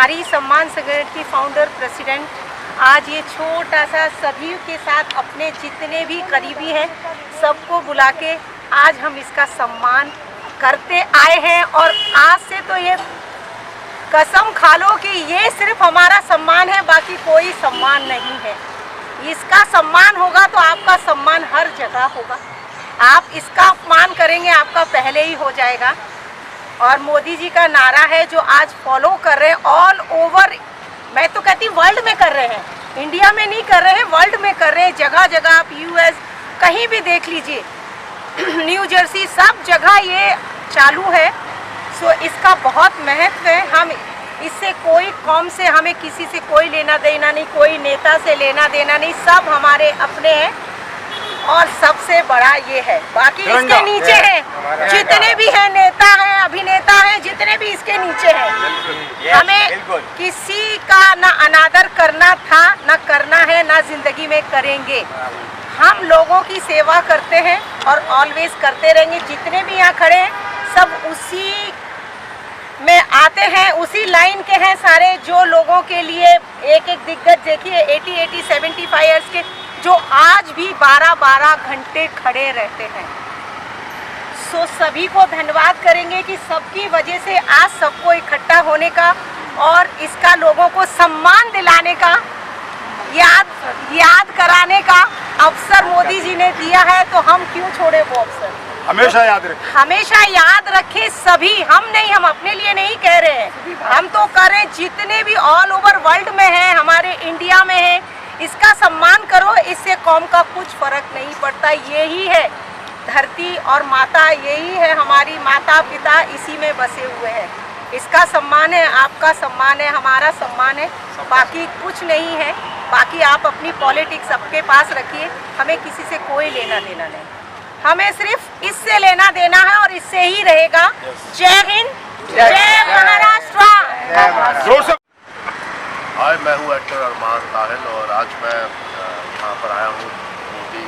नारी सम्मान संगठन की फाउंडर प्रेसिडेंट आज ये छोटा सा सभी के साथ अपने जितने भी करीबी हैं सबको बुला के आज हम इसका सम्मान करते आए हैं। और आज से तो ये कसम खा लो कि ये सिर्फ हमारा सम्मान है, बाकी कोई सम्मान नहीं है। इसका सम्मान होगा तो आपका सम्मान हर जगह होगा। आप इसका अपमान करेंगे आपका पहले ही हो जाएगा। और मोदी जी का नारा है जो आज फॉलो कर रहे हैं ऑल ओवर, मैं तो कहती वर्ल्ड में कर रहे हैं, इंडिया में नहीं कर रहे हैं, वर्ल्ड में कर रहे हैं। जगह जगह आप यूएस कहीं भी देख लीजिए, न्यू जर्सी सब जगह ये चालू है। सो इसका बहुत महत्व है। हम इससे कोई कौम से हमें किसी से कोई लेना देना नहीं, कोई नेता से लेना देना नहीं, सब हमारे अपने हैं। और सबसे बड़ा ये है, बाकी इसके नीचे हैं जितने भी हैं, नेता हैं, अभिनेता हैं, जितने भी इसके नीचे हैं। हमें किसी का ना अनादर करना था, ना करना है, ना जिंदगी में करेंगे। हम लोगों की सेवा करते हैं और ऑलवेज करते रहेंगे। जितने भी यहाँ खड़े हैं सब उसी में आते हैं, उसी लाइन के हैं सारे, जो लोगों के लिए एक एक दिग्गज देखिए 80, 75 ईयर्स के जो आज भी 12 घंटे खड़े रहते हैं। सो सभी को धन्यवाद करेंगे कि सबकी वजह से आज सबको इकट्ठा होने का और इसका लोगों को सम्मान दिलाने का, याद कराने का अवसर मोदी जी ने दिया है। तो हम क्यों छोड़े वो अवसर, हमेशा याद रखें, हमेशा याद रखें सभी। हम नहीं, हम अपने लिए नहीं कह रहे हैं, हम तो कर रहे हैं जितने भी ऑल ओवर वर्ल्ड में हैं, हमारे इंडिया में हैं। इसका सम्मान करो, इससे कौम का कुछ फर्क नहीं पड़ता। यही है धरती और माता, यही है हमारी माता पिता, इसी में बसे हुए हैं। इसका सम्मान है, आपका सम्मान है, हमारा सम्मान है, बाकी कुछ नहीं है। बाकी आप अपनी पॉलिटिक्स सबके पास रखिए, हमें किसी से कोई लेना देना नहीं, हमें सिर्फ इससे लेना देना है और इससे ही रहेगा। जय हिंद, जय महाराष्ट्र। हाय, मैं हूँ एक्टर अरमान ताहिल और आज मैं यहाँ पर आया हूँ। बहुत ही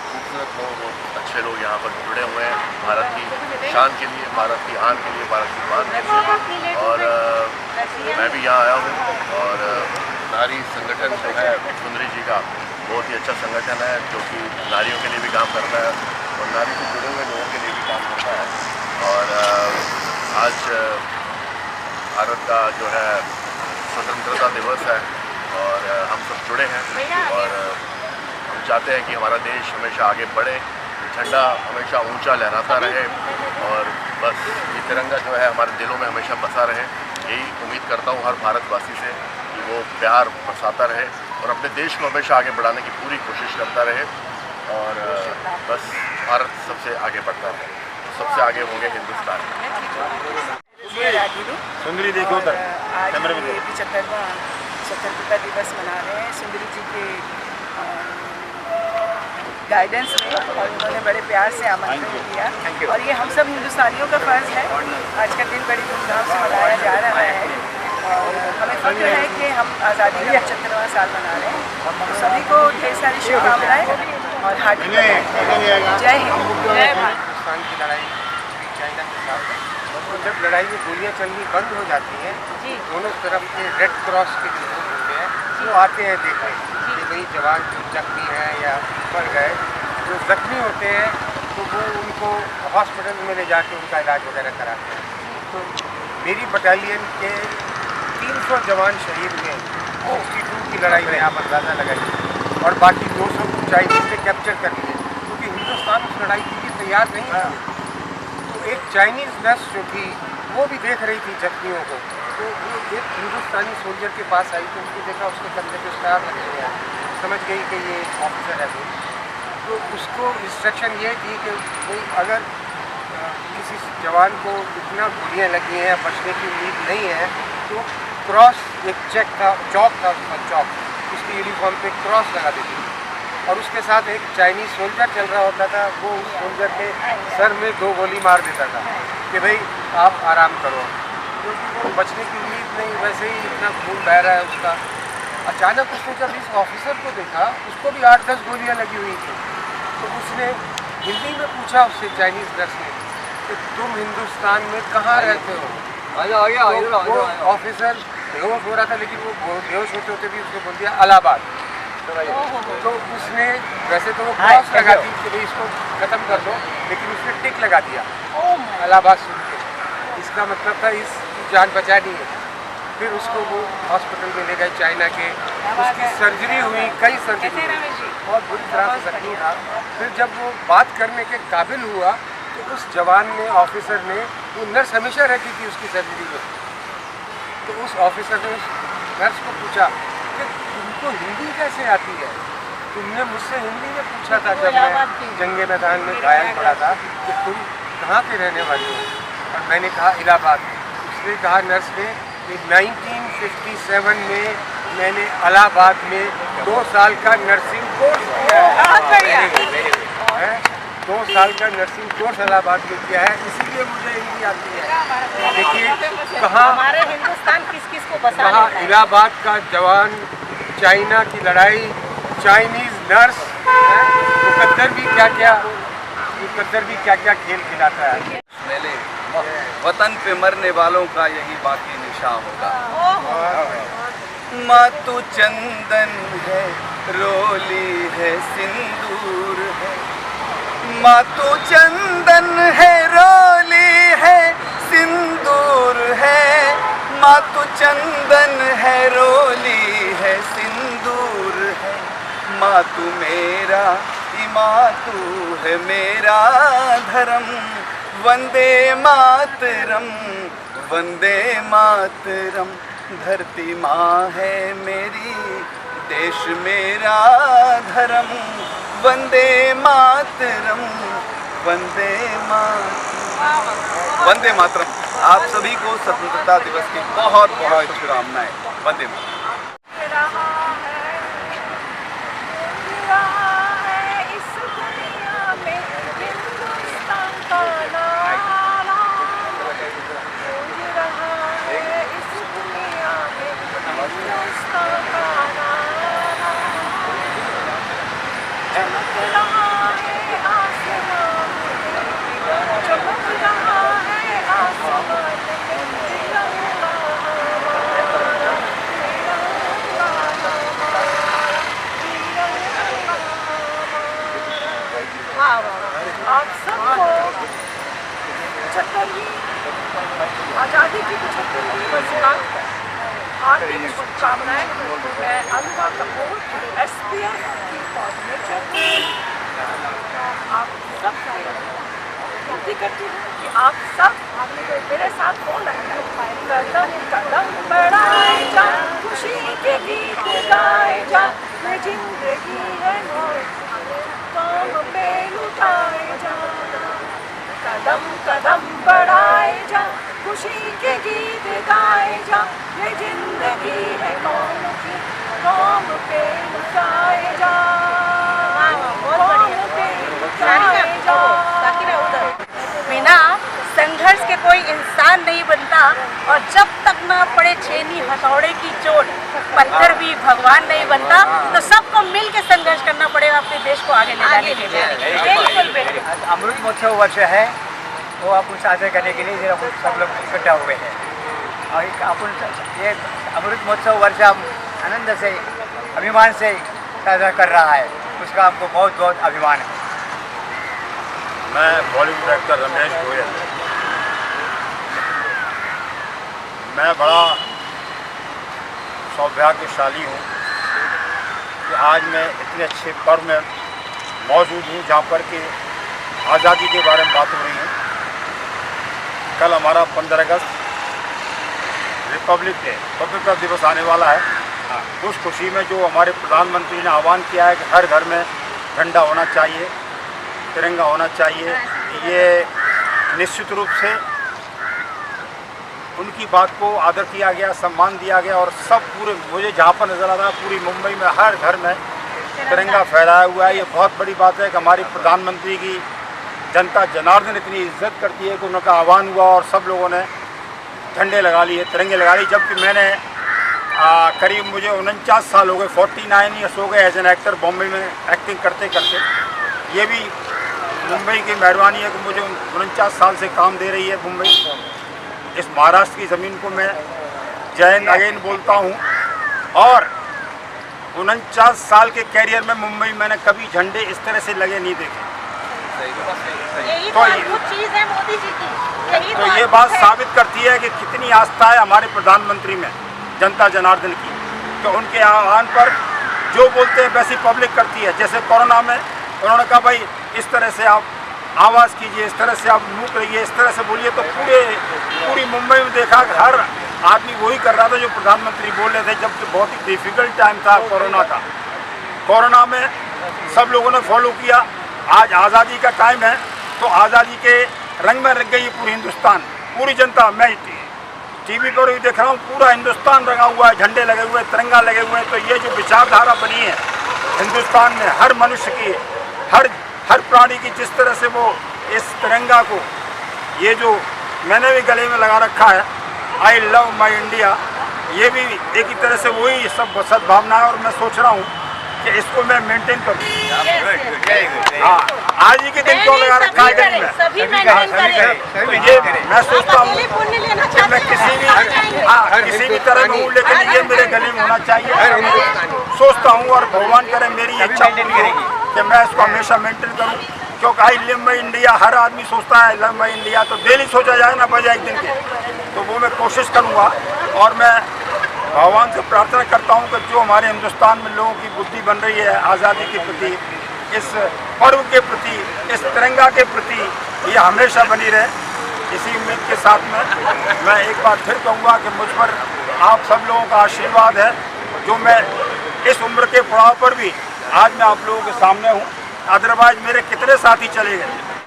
खूबसूरत लोग, बहुत अच्छे लोग यहाँ पर जुड़े हुए हैं भारत की शान के लिए, भारत की आन के लिए, भारत की मान के लिए। और मैं भी यहाँ आया हूँ और नारी संगठन जो है सुंदरी जी का बहुत ही अच्छा संगठन है जो कि नारियों के लिए भी काम करता है और नारी से जुड़े हुए लोगों के लिए भी काम करता है। और आज भारत का जो है स्वतंत्रता दिवस है और हम सब जुड़े हैं और हम चाहते हैं कि हमारा देश हमेशा आगे बढ़े, झंडा हमेशा ऊंचा लहराता रहे और बस ये तिरंगा जो है हमारे दिलों में हमेशा बसा रहे। यही उम्मीद करता हूँ हर भारतवासी से कि वो प्यार बरसाता रहे और अपने देश को हमेशा आगे बढ़ाने की पूरी कोशिश करता रहे और बस भारत सबसे आगे बढ़ता रहे, सबसे आगे होंगे हिंदुस्तान। सुंदरी देखो उधर, आज ये 75वां स्वतंत्रता दिवस मना रहे हैं सुंदरी जी के गाइडेंस में और उन्होंने बड़े प्यार से आमंत्रण किया और ये हम सब हिंदुस्तानियों का फर्ज है। आज का दिन बड़ी धूमधाम से मनाया जा रहा है और हमें फख्र है कि हम आज़ादी का 75वां साल मना रहे हैं। तो सभी को ढेर सारी शुभकामनाएं और हार्दिक बधाई। जय हिंद, जय भारत। पाकिस्तान की लड़ाई चाइना के साथ, तो जब लड़ाई में गोलियाँ चलनी बंद हो जाती हैं दोनों तरफ के रेड क्रॉस के जो लोग होते हैं वो आते हैं देखने कि भाई जवान जो जख्मी हैं या मर गए, जो जख्मी होते हैं तो वो उनको हॉस्पिटल में ले जाके उनका इलाज वगैरह कराते हैं। तो मेरी बटालियन के 300 जवान शहीद हुए 62 की लड़ाई में, आप अंदाज़ा लगाइए, और बाकी 200 चाइनीज़ ने कैप्चर कर लिए क्योंकि हिंदुस्तान उस लड़ाई के लिए तैयार नहीं था। तो एक चाइनीज़ नर्स जो थी वो भी देख रही थी जख्मियों को, तो वो एक हिंदुस्तानी सोल्जर के पास आई तो उसको देखा, उसके कंधे पे स्टार लगे हुए हैं, समझ गई कि ये ऑफिसर है। तो उसको इंस्ट्रक्शन ये थी कि भाई अगर किसी जवान को इतना गोलियाँ लगी हैं, बचने की उम्मीद नहीं है, तो क्रॉस एक चेक था, चौक था उसका, चौक उसकी यूनिफॉर्म पे क्रॉस लगा देती थी और उसके साथ एक चाइनीज़ सोल्जर चल रहा होता था, वो उस सोल्जर के सर में 2 गोली मार देता था कि भाई आप आराम करो, क्योंकि वो बचने की उम्मीद नहीं, वैसे ही इतना खून बह रहा है उसका। अचानक उसने जब इस ऑफिसर को देखा, उसको भी 8-10 गोलियां लगी हुई थी, तो उसने हिंदी में पूछा उससे, चाइनीज़ नर्स ने, कि तुम हिंदुस्तान में कहाँ रहते हो? तो वो ऑफिसर बेहोश हो रहा था, लेकिन वो बेहोश होते होते भी उसने बोल दिया इलाहाबाद। तो उसने वैसे तो वो क्रॉस लगा दी कि भाई इसको ख़त्म कर दो, लेकिन उसने टिक लगा दिया इलाहाबाद सुन के। इसका मतलब था इसकी जान बचानी है। फिर उसको वो हॉस्पिटल में ले गए चाइना के, उसकी सर्जरी हुई, कई सर्जरी हुई, बहुत बुरी तरह से जख्मी था। फिर जब वो बात करने के काबिल हुआ तो उस जवान ने, ऑफिसर ने, वो नर्स हमेशा रहती थी उसकी सर्जरी में, तो उस ऑफिसर ने उस नर्स को पूछा कि तुमको हिंदी कैसे आती है? तुमने मुझसे हिंदी में पूछा था जब मैं जंगे मैदान में घायल पड़ा था कि तुम कहाँ के रहने वाले हो, और मैंने कहा इलाहाबाद। उसने कहा, नर्स ने, कि 1957 में मैंने इलाहाबाद में 2 साल का नर्सिंग कोर्स किया है। 2 साल का नर्सिंग कोर्स इलाहाबाद में किया है, इसीलिए मुझे हिंदी आती है। देखिए कहाँ हमारे हिंदुस्तान किस किस को बसा कहाँ लेता है। इलाहाबाद का जवान, चाइना की लड़ाई, चाइनीज़ नर्स, मुकद्दर भी क्या क्या खेल खिलाता है। वतन पे मरने वालों का यही बाकी निशान होगा। मातु चंदन है, रोली है, सिंदूर है। मातु चंदन है, रोली है, सिंदूर है। मातु चंदन है, रोली है, सिंदूर है। मातु मेरा मातु है मेरा धर्म। वंदे मातरम, वंदे मातरम। धरती माँ है मेरी, देश मेरा धर्म। वंदे मातरम, वंदे मातरम, वंदे मातरम। आप सभी को स्वतंत्रता दिवस की बहुत बहुत शुभकामनाएं। वंदे मातरम। आप सबको 75वीं आज़ादी की 75वीं वर्षगांठ पर हार्दिक शुभकामनाएं। मैं अनुपा कपूर, SPF की कोऑर्डिनेटर, आप सब विनती करती हूँ कि आप सब मेरे साथ बोल रहे हैं, कदम कदम बढ़ाए जा, खुशी के गीत गाए जा। ये जिंदगी है काम पे लुटाए जा। कदम कदम बढ़ाए जा, खुशी के गीत गाए जा। ये जिंदगी है कौम की, कौम पे लुटाए जा। बिना संघर्ष के कोई इंसान नहीं बनता, और जब तक ना पड़े छेनी हथौड़े की चोट, पत्थर भी भगवान नहीं बनता। तो सबको मिल के संघर्ष करना पड़ेगा अपने देश को आगे ले जाने के लिए। बिल्कुल बिल्कुल। अमृत महोत्सव वर्ष है, वो अपन साझा करने के लिए सब लोग इकट्ठा हुए हैं, और अपन ये अमृत महोत्सव वर्ष हम आनंद से, अभिमान से साझा कर रहा है, उसका हमको बहुत बहुत अभिमान है। मैं बॉलीवुड एक्टर रमेश गोयल। मैं बड़ा सौभाग्यशाली हूँ कि आज मैं इतने अच्छे पर्व में मौजूद हूँ जहाँ पर कि आज़ादी के बारे में बात हो रही है। कल हमारा 15 अगस्त रिपब्लिक डे, स्वतंत्रता दिवस आने वाला है। उस खुशी में जो हमारे प्रधानमंत्री ने आह्वान किया है कि हर घर में झंडा होना चाहिए, तिरंगा होना चाहिए, ये निश्चित रूप से उनकी बात को आदर किया गया, सम्मान दिया गया। और सब पूरे, मुझे जहाँ पर नज़र आ रहा है, पूरी मुंबई में हर घर में तिरंगा फहराया हुआ है। ये बहुत बड़ी बात है कि हमारी प्रधानमंत्री की जनता जनार्दन इतनी इज्जत करती है कि उनका आह्वान हुआ और सब लोगों ने झंडे लगा लिए, तिरंगे लगा लिए। जबकि मैंने करीब मुझे 49 साल हो गए, 49 ईयर्स हो गए एज एन एक्टर बॉम्बे में एक्टिंग करते करते। ये भी मुंबई की मेहरबानी है कि मुझे 49 साल से काम दे रही है मुंबई। इस महाराष्ट्र की ज़मीन को मैं जय हिंद अगेन बोलता हूँ। और 49 साल के कैरियर में मुंबई मैंने कभी झंडे इस तरह से लगे नहीं देखे। यही तो अद्भुत चीज है मोदी जी की। यही तो ये बात साबित करती है कि कितनी आस्था है हमारे प्रधानमंत्री में, जनता जनार्दन की। तो उनके आह्वान पर जो बोलते हैं वैसी पब्लिक करती है। जैसे कोरोना में उन्होंने कहा भाई इस तरह से आप आवाज़ कीजिए, इस तरह से आप मुँह रहिए, इस तरह से बोलिए, तो पूरी मुंबई में देखा कि हर आदमी वही कर रहा था जो प्रधानमंत्री बोल रहे थे। जब बहुत ही डिफिकल्ट टाइम था कोरोना का, कोरोना में सब लोगों ने फॉलो किया। आज आज़ादी का टाइम है तो आज़ादी के रंग में रंग गई पूरी हिंदुस्तान, पूरी जनता। मैं टीवी पर भी देख रहा हूँ, पूरा हिंदुस्तान रंगा हुआ है, झंडे लगे हुए हैं, तिरंगा लगे हुए हैं। तो ये जो विचारधारा बनी है हिंदुस्तान में हर मनुष्य की, हर प्राणी की, जिस तरह से वो इस तिरंगा को, ये जो मैंने भी गले में लगा रखा है, आई लव माई इंडिया, ये भी एक ही तरह से वही सब सद्भावना है। और मैं सोच रहा हूँ कि इसको मैं मेंटेन करूँ। हाँ, आज ही के दिन क्यों लगा रखा है गले में, तो ये मैं सोचता हूँ कि मैं किसी भी तरह में हूँ, लेकिन ये मेरे गले में होना चाहिए। सोचता हूँ और भगवान करे मेरी इच्छा पूरी हो कि मैं इसको हमेशा मेंटेन करूँ। क्योंकि आई लव माई इंडिया हर आदमी सोचता है, आई लव माई इंडिया, तो डेली सोचा जाए ना बजाय एक दिन के, तो वो मैं कोशिश करूँगा। और मैं भगवान से प्रार्थना करता हूँ कि जो हमारे हिंदुस्तान में लोगों की बुद्धि बन रही है आज़ादी के प्रति, इस पर्व के प्रति, इस तिरंगा के प्रति, ये हमेशा बनी रहे। इसी उम्मीद के साथ में मैं एक बार फिर कहूँगा कि मुझ पर आप सब लोगों का आशीर्वाद है, जो मैं इस उम्र के पड़ाव पर भी आज मैं आप लोगों के सामने हूँ। अदरवाइज मेरे कितने साथी चले गए।